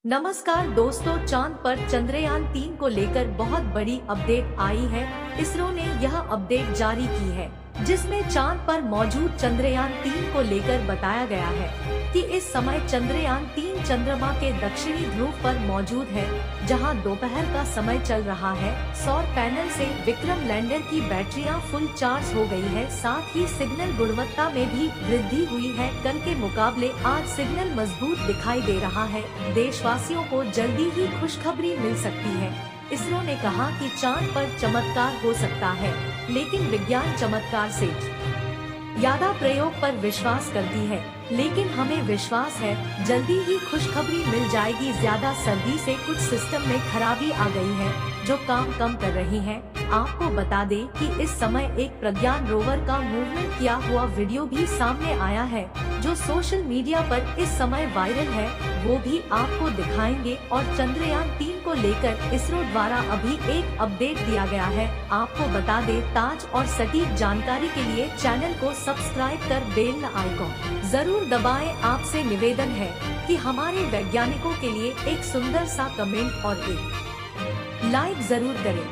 नमस्कार दोस्तों, चांद पर चंद्रयान 3 को लेकर बहुत बड़ी अपडेट आई है। इसरो ने यह अपडेट जारी की है, जिसमें चांद पर मौजूद चंद्रयान 3 को लेकर बताया गया है कि इस समय चंद्रयान 3 चंद्रमा के दक्षिणी ध्रुव पर मौजूद है, जहां दोपहर का समय चल रहा है। सौर पैनल से विक्रम लैंडर की बैटरियां फुल चार्ज हो गई है। साथ ही सिग्नल गुणवत्ता में भी वृद्धि हुई है। कल के मुकाबले आज सिग्नल मजबूत दिखाई दे रहा है। देशवासियों को जल्दी ही खुशखबरी मिल सकती है। इसरो ने कहा कि चांद पर चमत्कार हो सकता है, लेकिन विज्ञान चमत्कार से ज्यादा प्रयोग पर विश्वास करती है। लेकिन हमें विश्वास है जल्दी ही खुशखबरी मिल जाएगी। ज्यादा सर्दी से कुछ सिस्टम में खराबी आ गई है, जो काम कम कर रही है। आपको बता दें कि इस समय एक प्रज्ञान रोवर का मूवमेंट किया हुआ वीडियो भी सामने आया है, जो सोशल मीडिया पर इस समय वायरल है। वो भी आपको दिखाएंगे। और चंद्रयान 3 को लेकर इसरो द्वारा अभी एक अपडेट दिया गया है। आपको बता दें, ताज और सटीक जानकारी के लिए चैनल को सब्सक्राइब कर बेल आइकॉन जरूर दबाएं। आपसे निवेदन है कि हमारे वैज्ञानिकों के लिए एक सुंदर सा कमेंट और एक लाइक जरूर करें।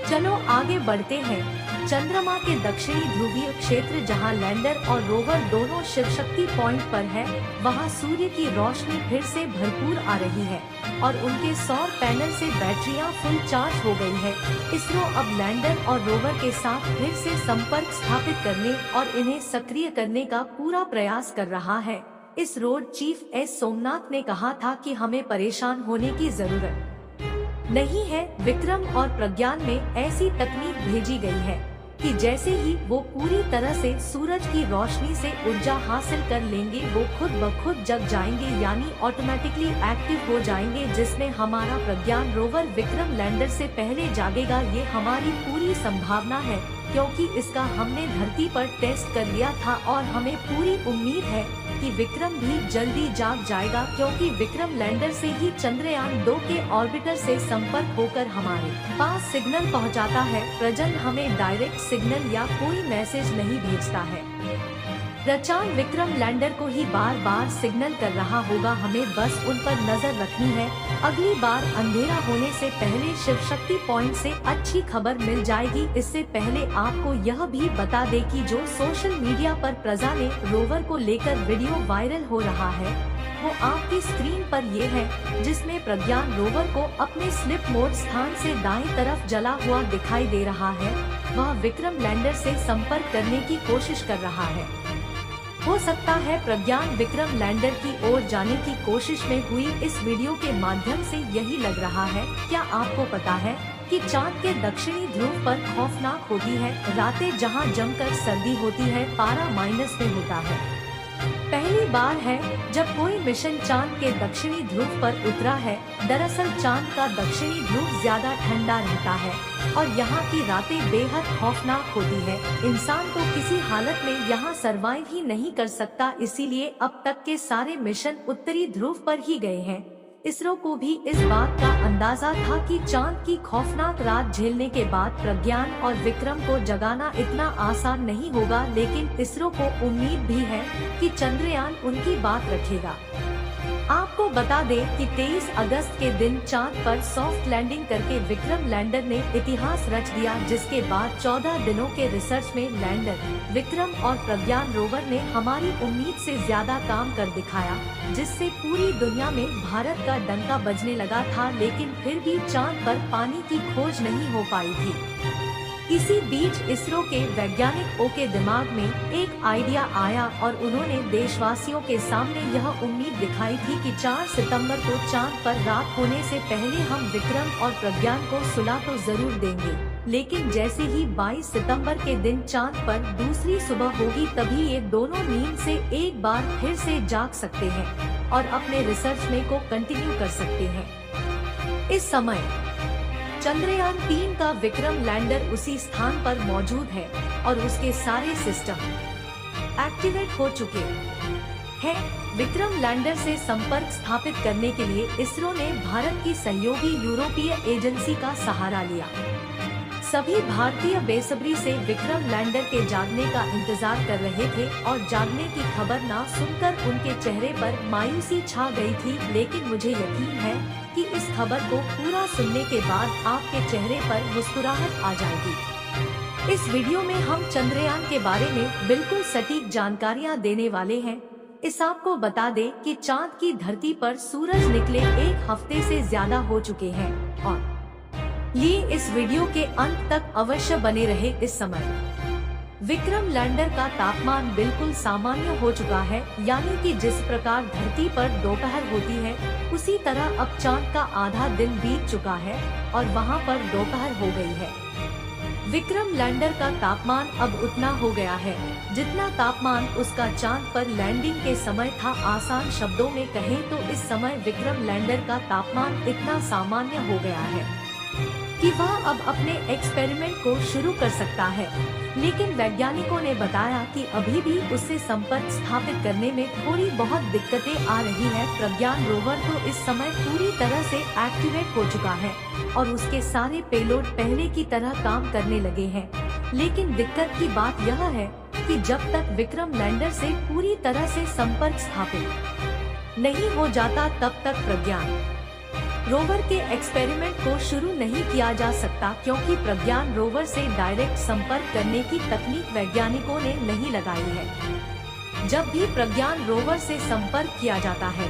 चलो आगे बढ़ते हैं। चंद्रमा के दक्षिणी ध्रुवीय क्षेत्र, जहां लैंडर और रोवर दोनों शिव शक्ति पॉइंट पर है, वहां सूर्य की रोशनी फिर से भरपूर आ रही है और उनके सौर पैनल से बैटरियां फुल चार्ज हो गई है। इसरो अब लैंडर और रोवर के साथ फिर से संपर्क स्थापित करने और इन्हें सक्रिय करने का पूरा प्रयास कर रहा है। इसरो चीफ एस सोमनाथ ने कहा था कि हमें परेशान होने की जरूरत नहीं है। विक्रम और प्रज्ञान में ऐसी तकनीक भेजी गई है कि जैसे ही वो पूरी तरह से सूरज की रोशनी से ऊर्जा हासिल कर लेंगे, वो खुद ब खुद जग जाएंगे, यानी ऑटोमेटिकली एक्टिव हो जाएंगे, जिसमें हमारा प्रज्ञान रोवर विक्रम लैंडर से पहले जागेगा। ये हमारी पूरी संभावना है, क्योंकि इसका हमने धरती पर टेस्ट कर लिया था और हमें पूरी उम्मीद है कि विक्रम भी जल्दी जाग जाएगा, क्योंकि विक्रम लैंडर से ही चंद्रयान 2 के ऑर्बिटर से संपर्क होकर हमारे पास सिग्नल पहुंचाता है। प्रजन हमें डायरेक्ट सिग्नल या कोई मैसेज नहीं भेजता है। प्रचार विक्रम लैंडर को ही बार बार सिग्नल कर रहा होगा। हमें बस उन पर नजर रखनी है। अगली बार अंधेरा होने से पहले शिव शक्ति पॉइंट से अच्छी खबर मिल जाएगी। इससे पहले आपको यह भी बता दें कि जो सोशल मीडिया पर प्रजा ने रोवर को लेकर वीडियो वायरल हो रहा है, वो आपकी स्क्रीन पर ये है, जिसमें प्रज्ञान रोवर को अपने स्लिप मोड स्थान से दाएं तरफ जला हुआ दिखाई दे रहा है। वह विक्रम लैंडर से संपर्क करने की कोशिश कर रहा है। हो सकता है प्रज्ञान विक्रम लैंडर की ओर जाने की कोशिश में हुई इस वीडियो के माध्यम से यही लग रहा है। क्या आपको पता है कि चांद के दक्षिणी ध्रुव पर खौफनाक होती है रातें, जहां जमकर सर्दी होती है, पारा माइनस में होता है। पहली बार है जब कोई मिशन चांद के दक्षिणी ध्रुव पर उतरा है। दरअसल चांद का दक्षिणी ध्रुव ज्यादा ठंडा रहता है और यहाँ की रातें बेहद खौफनाक होती है। इंसान तो किसी हालत में यहाँ सरवाइव ही नहीं कर सकता, इसीलिए अब तक के सारे मिशन उत्तरी ध्रुव पर ही गए हैं। इसरो को भी इस बात का अंदाजा था कि चांद की खौफनाक रात झेलने के बाद प्रज्ञान और विक्रम को जगाना इतना आसान नहीं होगा, लेकिन इसरो को उम्मीद भी है कि चंद्रयान उनकी बात रखेगा। आपको बता दें कि 23 अगस्त के दिन चांद पर सॉफ्ट लैंडिंग करके विक्रम लैंडर ने इतिहास रच दिया, जिसके बाद 14 दिनों के रिसर्च में लैंडर, विक्रम और प्रज्ञान रोवर ने हमारी उम्मीद से ज्यादा काम कर दिखाया, जिससे पूरी दुनिया में भारत का डंका बजने लगा था। लेकिन फिर भी चांद पर पानी की खोज नहीं हो पाई थी। इसी बीच इसरो के वैज्ञानिकों के दिमाग में एक आइडिया आया और उन्होंने देशवासियों के सामने यह उम्मीद दिखाई थी कि 4 सितंबर को चांद पर रात होने से पहले हम विक्रम और प्रज्ञान को सुला तो जरूर देंगे। लेकिन जैसे ही 22 सितंबर के दिन चांद पर दूसरी सुबह होगी, तभी ये दोनों नींद से एक बार फिर से जाग सकते हैं और अपने रिसर्च में को कंटिन्यू कर सकते हैं। इस समय चंद्रयान 3 का विक्रम लैंडर उसी स्थान पर मौजूद है और उसके सारे सिस्टम एक्टिवेट हो चुके हैं। विक्रम लैंडर से संपर्क स्थापित करने के लिए इसरो ने भारत की सहयोगी यूरोपीय एजेंसी का सहारा लिया। सभी भारतीय बेसब्री से विक्रम लैंडर के जागने का इंतजार कर रहे थे और जागने की खबर ना सुनकर उनके चेहरे पर मायूसी छा गई थी। लेकिन मुझे यकीन है कि इस खबर को पूरा सुनने के बाद आपके चेहरे पर मुस्कुराहट आ जाएगी। इस वीडियो में हम चंद्रयान के बारे में बिल्कुल सटीक जानकारियाँ देने वाले हैं। इस आपको बता दें कि चांद की धरती पर सूरज निकले 1 हफ्ते से ज्यादा हो चुके हैं और ये इस वीडियो के अंत तक अवश्य बने रहे। इस समय विक्रम लैंडर का तापमान बिल्कुल सामान्य हो चुका है, यानी कि जिस प्रकार धरती पर दोपहर होती है उसी तरह अब चांद का आधा दिन बीत चुका है और वहां पर दोपहर हो गई है। विक्रम लैंडर का तापमान अब उतना हो गया है जितना तापमान उसका चांद पर लैंडिंग के समय था। आसान शब्दों में कहें तो इस समय विक्रम लैंडर का तापमान इतना सामान्य हो गया है कि वह अब अपने एक्सपेरिमेंट को शुरू कर सकता है। लेकिन वैज्ञानिकों ने बताया कि अभी भी उससे संपर्क स्थापित करने में थोड़ी बहुत दिक्कतें आ रही है। प्रज्ञान रोवर तो इस समय पूरी तरह से एक्टिवेट हो चुका है और उसके सारे पेलोड पहले की तरह काम करने लगे हैं। लेकिन दिक्कत की बात यह है कि जब तक विक्रम लैंडर से पूरी तरह से संपर्क स्थापित नहीं हो जाता तब तक प्रज्ञान रोवर के एक्सपेरिमेंट को शुरू नहीं किया जा सकता, क्योंकि प्रज्ञान रोवर से डायरेक्ट संपर्क करने की तकनीक वैज्ञानिकों ने नहीं लगाई है। जब भी प्रज्ञान रोवर से संपर्क किया जाता है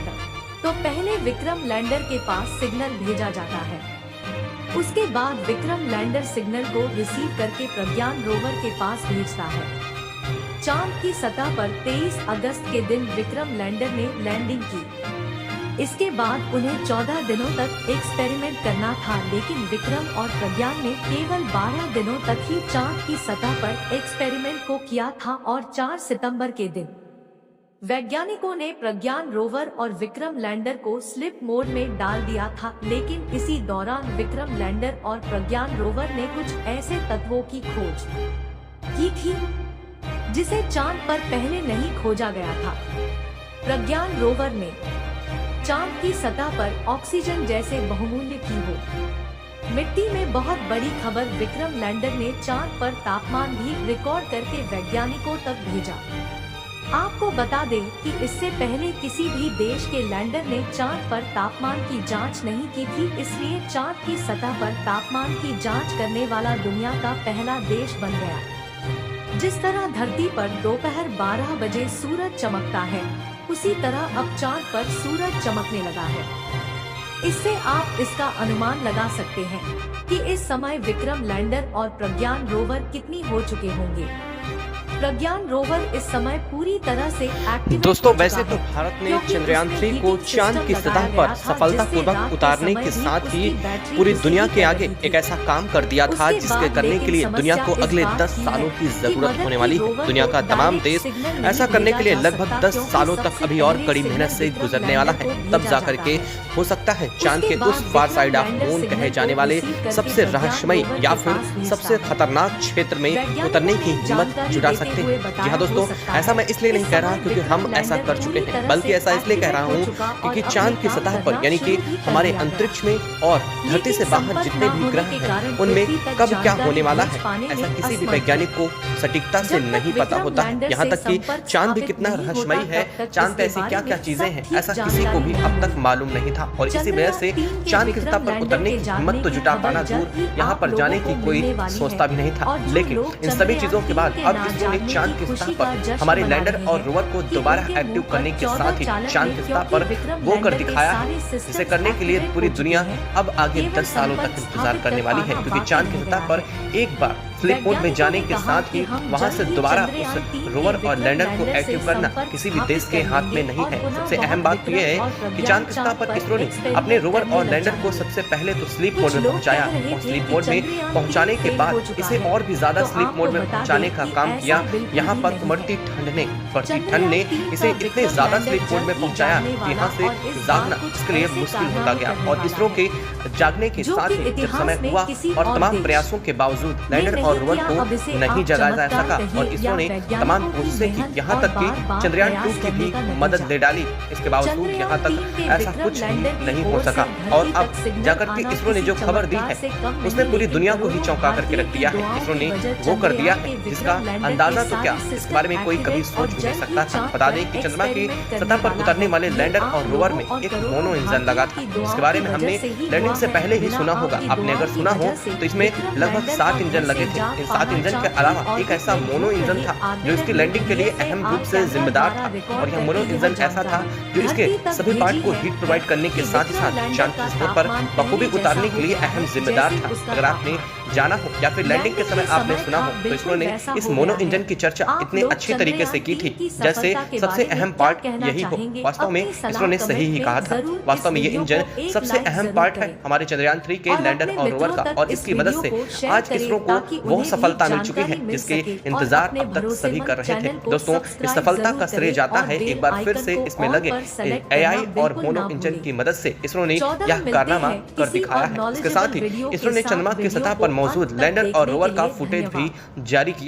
तो पहले विक्रम लैंडर के पास सिग्नल भेजा जाता है। उसके बाद विक्रम लैंडर सिग्नल को रिसीव करके प्रज्ञान रोवर के पास भेजता है। चांद की सतह पर 23 अगस्त के दिन विक्रम लैंडर ने लैंडिंग की। इसके बाद उन्हें 14 दिनों तक एक्सपेरिमेंट करना था, लेकिन विक्रम और प्रज्ञान ने केवल 12 दिनों तक ही चांद की सतह पर एक्सपेरिमेंट को किया था और 4 सितंबर के दिन वैज्ञानिकों ने प्रज्ञान रोवर और विक्रम लैंडर को स्लीप मोड में डाल दिया था। लेकिन इसी दौरान विक्रम लैंडर और प्रज्ञान रोवर ने कुछ ऐसे तत्वों की खोज की थी जिसे चांद पर पहले नहीं खोजा गया था। प्रज्ञान रोवर ने चांद की सतह पर ऑक्सीजन जैसे बहुमूल्य की हो मिट्टी में बहुत बड़ी खबर विक्रम लैंडर ने चांद पर तापमान भी रिकॉर्ड करके वैज्ञानिकों तक भेजा। आपको बता दें कि इससे पहले किसी भी देश के लैंडर ने चांद पर तापमान की जांच नहीं की थी, इसलिए चांद की सतह पर तापमान की जांच करने वाला दुनिया का पहला देश बन गया। जिस तरह धरती पर दोपहर 12 बजे सूरज चमकता है, उसी तरह अब चांद पर सूरज चमकने लगा है। इससे आप इसका अनुमान लगा सकते हैं कि इस समय विक्रम लैंडर और प्रज्ञान रोवर कितनी हो चुके होंगे। प्रज्ञान रोवर इस समय पूरी तरह से एक्टिव। दोस्तों, वैसे तो भारत ने चंद्रयान 3 को चांद की सतह पर सफलतापूर्वक उतारने के साथ ही पूरी दुनिया के आगे एक ऐसा काम कर दिया था जिसके करने के लिए दुनिया को अगले 10 सालों की जरूरत होने वाली है। दुनिया का तमाम देश ऐसा करने के लिए लगभग 10 सालों तक अभी और कड़ी मेहनत से गुजरने वाला है। तब जाकर के हो सकता है चांद के उस फार साइड ऑफ मून कहे जाने वाले सबसे रहस्यमयी या फिर सबसे खतरनाक क्षेत्र में उतरने की हिम्मत जुटा सकते हैं। जी हाँ दोस्तों, ऐसा मैं इसलिए नहीं कह रहा क्योंकि हम ऐसा कर चुके हैं, बल्कि ऐसा इसलिए कह रहा हूँ क्योंकि चांद की सतह पर यानी कि हमारे अंतरिक्ष में और धरती से बाहर जितने भी ग्रह हैं उनमें कब क्या होने वाला है ऐसा किसी भी वैज्ञानिक को सटीकता से नहीं पता होता है। यहाँ तक कि चांद भी कितना रहस्यमयी है, चांद पे ऐसी क्या क्या चीजें हैं ऐसा किसी को भी अब तक मालूम नहीं था। और इसी वजह से चांद की सतह पर उतरने की हिम्मत तो जुटा पाना दूर, यहाँ पर जाने की कोई सोचता भी नहीं था। लेकिन इन सभी चीजों के बाद अब इसरो ने चांद की सतह पर हमारे लैंडर और रोवर को दोबारा एक्टिव करने के साथ ही चांद की सतह पर वो कर दिखाया है। इसे करने के लिए पूरी दुनिया अब आगे 10 सालों तक इंतजार करने वाली है, क्योंकि चांद की सतह पर एक बार स्लीप मोड में जाने के साथ ही वहां से दोबारा उस रोवर और लैंडर को एक्टिव करना किसी भी देश के हाथ में नहीं है। सबसे अहम बात तो यह है कि चांद की सतह पर इसरो ने अपने रोवर और लैंडर को सबसे पहले तो स्लीप मोड में पहुंचाया और स्लीप मोड में पहुंचाने के बाद इसे और भी ज्यादा स्लीप मोड में पहुंचाने का काम किया। यहाँ पर उमड़ती ठंड ने इसे इतने ज्यादा स्लीप मोड में पहुंचाया कि यहाँ से जागना जिसके लिए मुश्किल होता गया और इसरो के जागने के साथ ही जब समय हुआ और तमाम प्रयासों के बावजूद लैंडर और रोवर को नहीं जगाया जा सका और इसरो ने तमाम कोशिशें की, यहाँ तक कि चंद्रयान 2 की भी मदद ले डाली। इसके बावजूद यहाँ तक ऐसा कुछ नहीं हो सका और अब जाकर के इसरो ने जो खबर दी है उसने पूरी दुनिया को ही चौंका करके रख दिया है। इसरो ने वो कर दिया है जिसका अंदाजा तो क्या इस बारे में कोई कभी सोच भी नहीं सकता था। बता दें कि चंद्रमा की सतह पर उतरने वाले लैंडर और रोवर में एक मोनो इंजन लगा था। इसके बारे में हमने लैंडिंग से पहले ही सुना होगा, आपने अगर सुना हो तो इसमें लगभग 7 इंजन लगे थे। इन 7 इंजन के अलावा एक ऐसा मोनो इंजन था जो इसकी लैंडिंग के लिए अहम रूप से जिम्मेदार था और यह मोनो इंजन ऐसा था जो इसके सभी पार्ट को हीट प्रोवाइड करने के साथ ही साथ चांद की सतह पर बखूबी उतारने के लिए अहम जिम्मेदार था। अगर आपने जाना हो या फिर लैंडिंग के समय आपने सुना हो तो इसरो ने इस मोनो इंजन की चर्चा इतने अच्छे तरीके से की थी जैसे सबसे अहम पार्ट यही हो। वास्तव में इसरो ने सही ही कहा था। वास्तव में ये इंजन सबसे अहम पार्ट है हमारे चंद्रयान 3 के लैंडर और रोवर का और इसकी मदद से आज इसरो को वो सफलता मिल चुकी है जिसके इंतजार अब तक सभी कर रहे थे। दोस्तों, इस सफलता का श्रेय जाता है एक बार फिर से इसमें लगे एआई और मोनो इंजन की मदद से इसरो ने यह कारनामा कर दिखाया है। इसके साथ ही इसरो ने चंद्रमा की सतह पर मौजूद लैंडर और रोवर का फुटेज भी जारी किया।